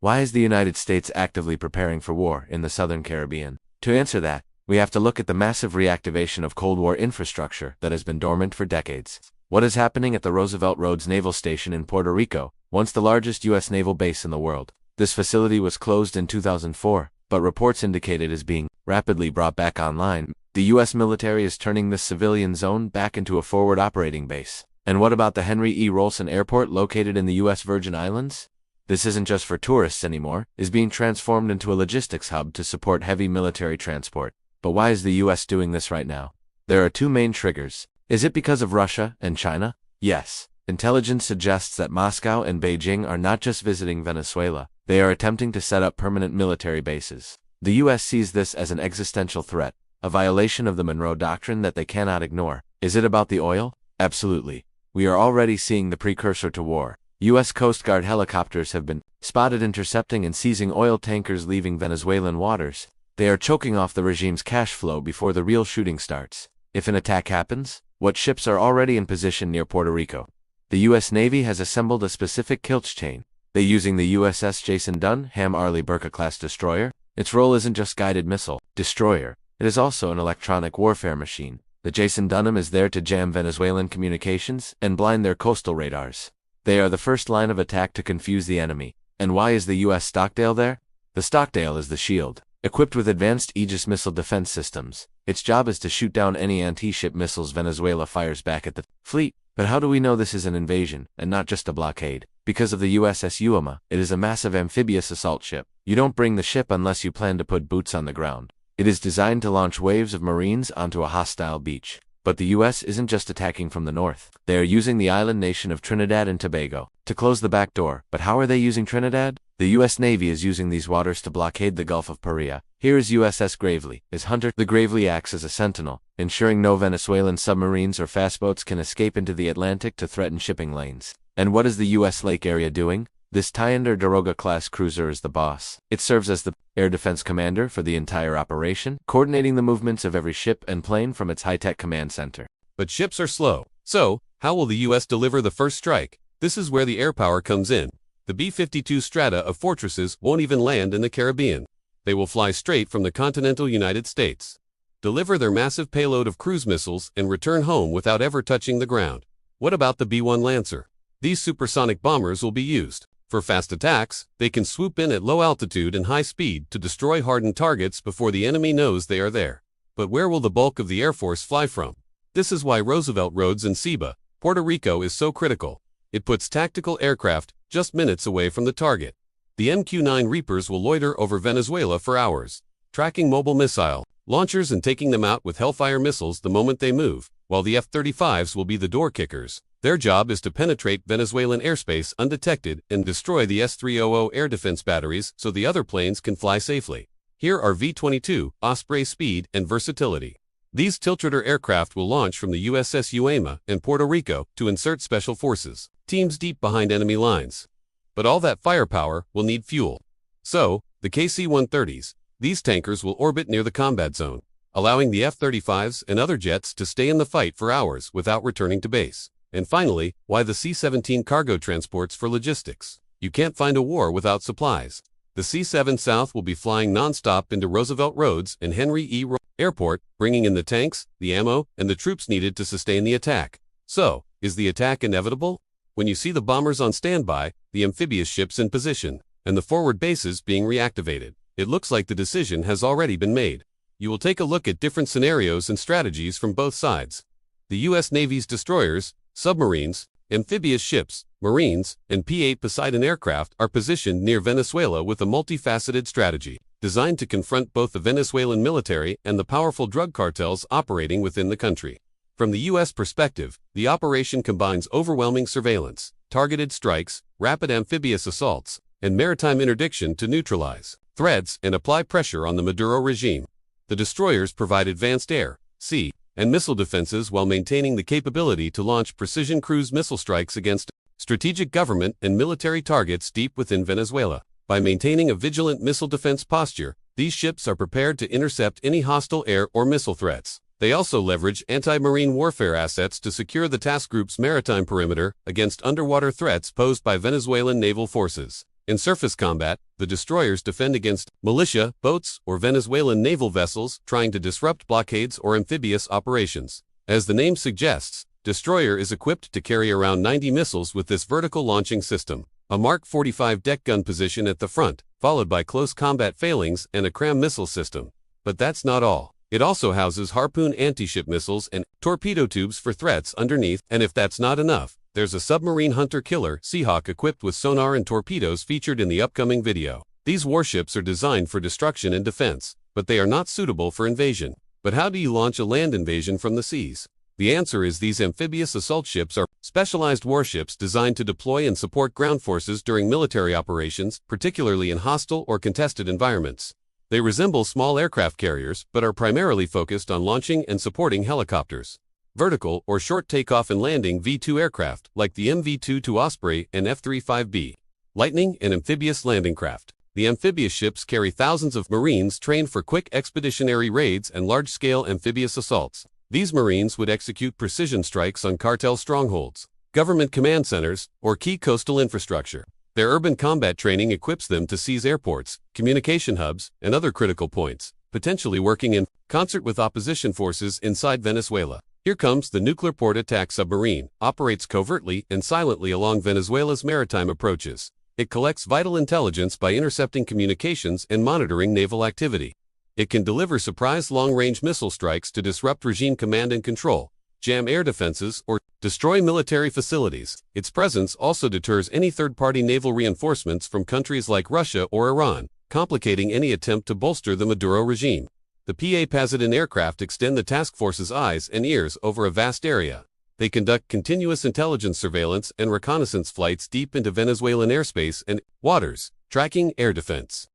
Why is the United States actively preparing for war in the southern Caribbean? To answer that, we have to look at the massive reactivation of Cold War infrastructure that has been dormant for decades. What is happening at the Roosevelt Roads Naval Station in Puerto Rico, once the largest U.S. naval base in the world? This facility was closed in 2004, but reports indicate it is being rapidly brought back online. The U.S. military is turning this civilian zone back into a forward operating base. And what about the Henry E. Rolson Airport located in the U.S. Virgin Islands? This isn't just for tourists anymore, it is being transformed into a logistics hub to support heavy military transport. But why is the U.S. doing this right now? There are two main triggers. Is it because of Russia and China? Yes. Intelligence suggests that Moscow and Beijing are not just visiting Venezuela, they are attempting to set up permanent military bases. The U.S. sees this as an existential threat, a violation of the Monroe Doctrine that they cannot ignore. Is it about the oil? Absolutely. We are already seeing the precursor to war. U.S. Coast Guard helicopters have been spotted intercepting and seizing oil tankers leaving Venezuelan waters. They are choking off the regime's cash flow before the real shooting starts. If an attack happens, what ships are already in position near Puerto Rico? The U.S. Navy has assembled a specific kill chain. They using the USS Jason Dunham Arleigh Burke-class destroyer. Its role isn't just guided missile destroyer. It is also an electronic warfare machine. The Jason Dunham is there to jam Venezuelan communications and blind their coastal radars. They are the first line of attack to confuse the enemy. And why is the U.S. Stockdale there? The Stockdale is the shield, equipped with advanced Aegis missile defense systems. Its job is to shoot down any anti-ship missiles Venezuela fires back at the fleet. But how do we know this is an invasion, and not just a blockade? Because of the USS Uema, it is a massive amphibious assault ship. You don't bring the ship unless you plan to put boots on the ground. It is designed to launch waves of Marines onto a hostile beach. But the U.S. isn't just attacking from the north. They are using the island nation of Trinidad and Tobago to close the back door. But how are they using Trinidad? The U.S. Navy is using these waters to blockade the Gulf of Paria. Here is USS Gravely. As Hunter, the Gravely acts as a sentinel, ensuring no Venezuelan submarines or fastboats can escape into the Atlantic to threaten shipping lanes. And what is the U.S. Lake area doing? This Tiander Daroga-class cruiser is the boss. It serves as the air defense commander for the entire operation, coordinating the movements of every ship and plane from its high-tech command center. But ships are slow. So, how will the U.S. deliver the first strike? This is where the air power comes in. The B-52 strata of fortresses won't even land in the Caribbean. They will fly straight from the continental United States, deliver their massive payload of cruise missiles, and return home without ever touching the ground. What about the B-1 Lancer? These supersonic bombers will be used. For fast attacks, they can swoop in at low altitude and high speed to destroy hardened targets before the enemy knows they are there. But where will the bulk of the Air Force fly from? This is why Roosevelt Roads in Ceiba, Puerto Rico is so critical. It puts tactical aircraft just minutes away from the target. The MQ-9 Reapers will loiter over Venezuela for hours, tracking mobile missile launchers and taking them out with Hellfire missiles the moment they move, while the F-35s will be the door kickers. Their job is to penetrate Venezuelan airspace undetected and destroy the S-300 air defense batteries so the other planes can fly safely. Here are V-22, Osprey speed and versatility. These tiltrotor aircraft will launch from the USS Uema in Puerto Rico to insert special forces teams deep behind enemy lines. But all that firepower will need fuel. So, the KC-130s, these tankers will orbit near the combat zone, allowing the F-35s and other jets to stay in the fight for hours without returning to base. And finally, why the C-17 cargo transports for logistics. You can't find a war without supplies. The C-7 South will be flying non-stop into Roosevelt Roads and Henry E. Airport, bringing in the tanks, the ammo, and the troops needed to sustain the attack. So, is the attack inevitable? When you see the bombers on standby, the amphibious ships in position, and the forward bases being reactivated, it looks like the decision has already been made. You will take a look at different scenarios and strategies from both sides. The U.S. Navy's destroyers, submarines, amphibious ships, Marines, and P-8 Poseidon aircraft are positioned near Venezuela with a multifaceted strategy, designed to confront both the Venezuelan military and the powerful drug cartels operating within the country. From the U.S. perspective, the operation combines overwhelming surveillance, targeted strikes, rapid amphibious assaults, and maritime interdiction to neutralize threats and apply pressure on the Maduro regime. The destroyers provide advanced air, sea, and missile defenses while maintaining the capability to launch precision cruise missile strikes against strategic government and military targets deep within Venezuela. By maintaining a vigilant missile defense posture, these ships are prepared to intercept any hostile air or missile threats. They also leverage anti-marine warfare assets to secure the task group's maritime perimeter against underwater threats posed by Venezuelan naval forces. In surface combat, the destroyers defend against militia, boats, or Venezuelan naval vessels trying to disrupt blockades or amphibious operations. As the name suggests, destroyer is equipped to carry around 90 missiles with this vertical launching system. A Mark 45 deck gun position at the front, followed by close combat failings and a CRAM missile system. But that's not all. It also houses Harpoon anti-ship missiles and torpedo tubes for threats underneath, and if that's not enough, there's a submarine hunter-killer Seahawk equipped with sonar and torpedoes featured in the upcoming video. These warships are designed for destruction and defense, but they are not suitable for invasion. But how do you launch a land invasion from the seas? The answer is these amphibious assault ships are specialized warships designed to deploy and support ground forces during military operations, particularly in hostile or contested environments. They resemble small aircraft carriers, but are primarily focused on launching and supporting helicopters. Vertical or short takeoff and landing V-2 aircraft, like the MV-22 Osprey and F-35B. Lightning and amphibious landing craft. The amphibious ships carry thousands of Marines trained for quick expeditionary raids and large-scale amphibious assaults. These Marines would execute precision strikes on cartel strongholds, government command centers, or key coastal infrastructure. Their urban combat training equips them to seize airports, communication hubs, and other critical points, potentially working in concert with opposition forces inside Venezuela. Here comes the nuclear port attack submarine, operates covertly and silently along Venezuela's maritime approaches. It collects vital intelligence by intercepting communications and monitoring naval activity. It can deliver surprise long-range missile strikes to disrupt regime command and control, jam air defenses, or destroy military facilities. Its presence also deters any third-party naval reinforcements from countries like Russia or Iran, complicating any attempt to bolster the Maduro regime. The Pa-Pasadena aircraft extend the task force's eyes and ears over a vast area. They conduct continuous intelligence surveillance and reconnaissance flights deep into Venezuelan airspace and waters, tracking air defense.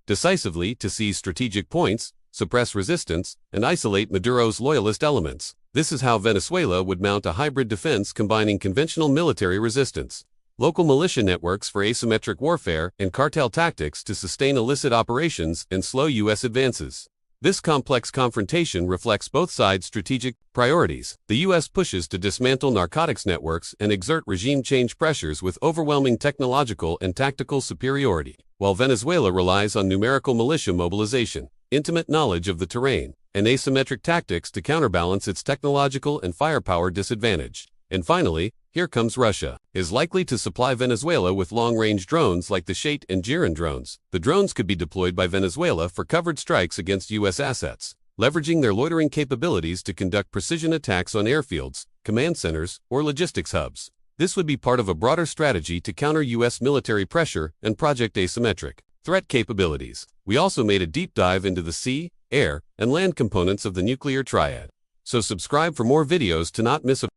decisively to seize strategic points, suppress resistance, and isolate Maduro's loyalist elements. This is how Venezuela would mount a hybrid defense combining conventional military resistance, local militia networks for asymmetric warfare, and cartel tactics to sustain illicit operations and slow U.S. advances. This complex confrontation reflects both sides' strategic priorities. The U.S. pushes to dismantle narcotics networks and exert regime change pressures with overwhelming technological and tactical superiority, while Venezuela relies on numerical militia mobilization, intimate knowledge of the terrain, and asymmetric tactics to counterbalance its technological and firepower disadvantage. And finally, here comes Russia, is likely to supply Venezuela with long-range drones like the Shate and Jiran drones. The drones could be deployed by Venezuela for covered strikes against U.S. assets, leveraging their loitering capabilities to conduct precision attacks on airfields, command centers, or logistics hubs. This would be part of a broader strategy to counter U.S. military pressure and Project Asymmetric threat capabilities. We also made a deep dive into the sea, air, and land components of the nuclear triad. So subscribe for more videos to not miss a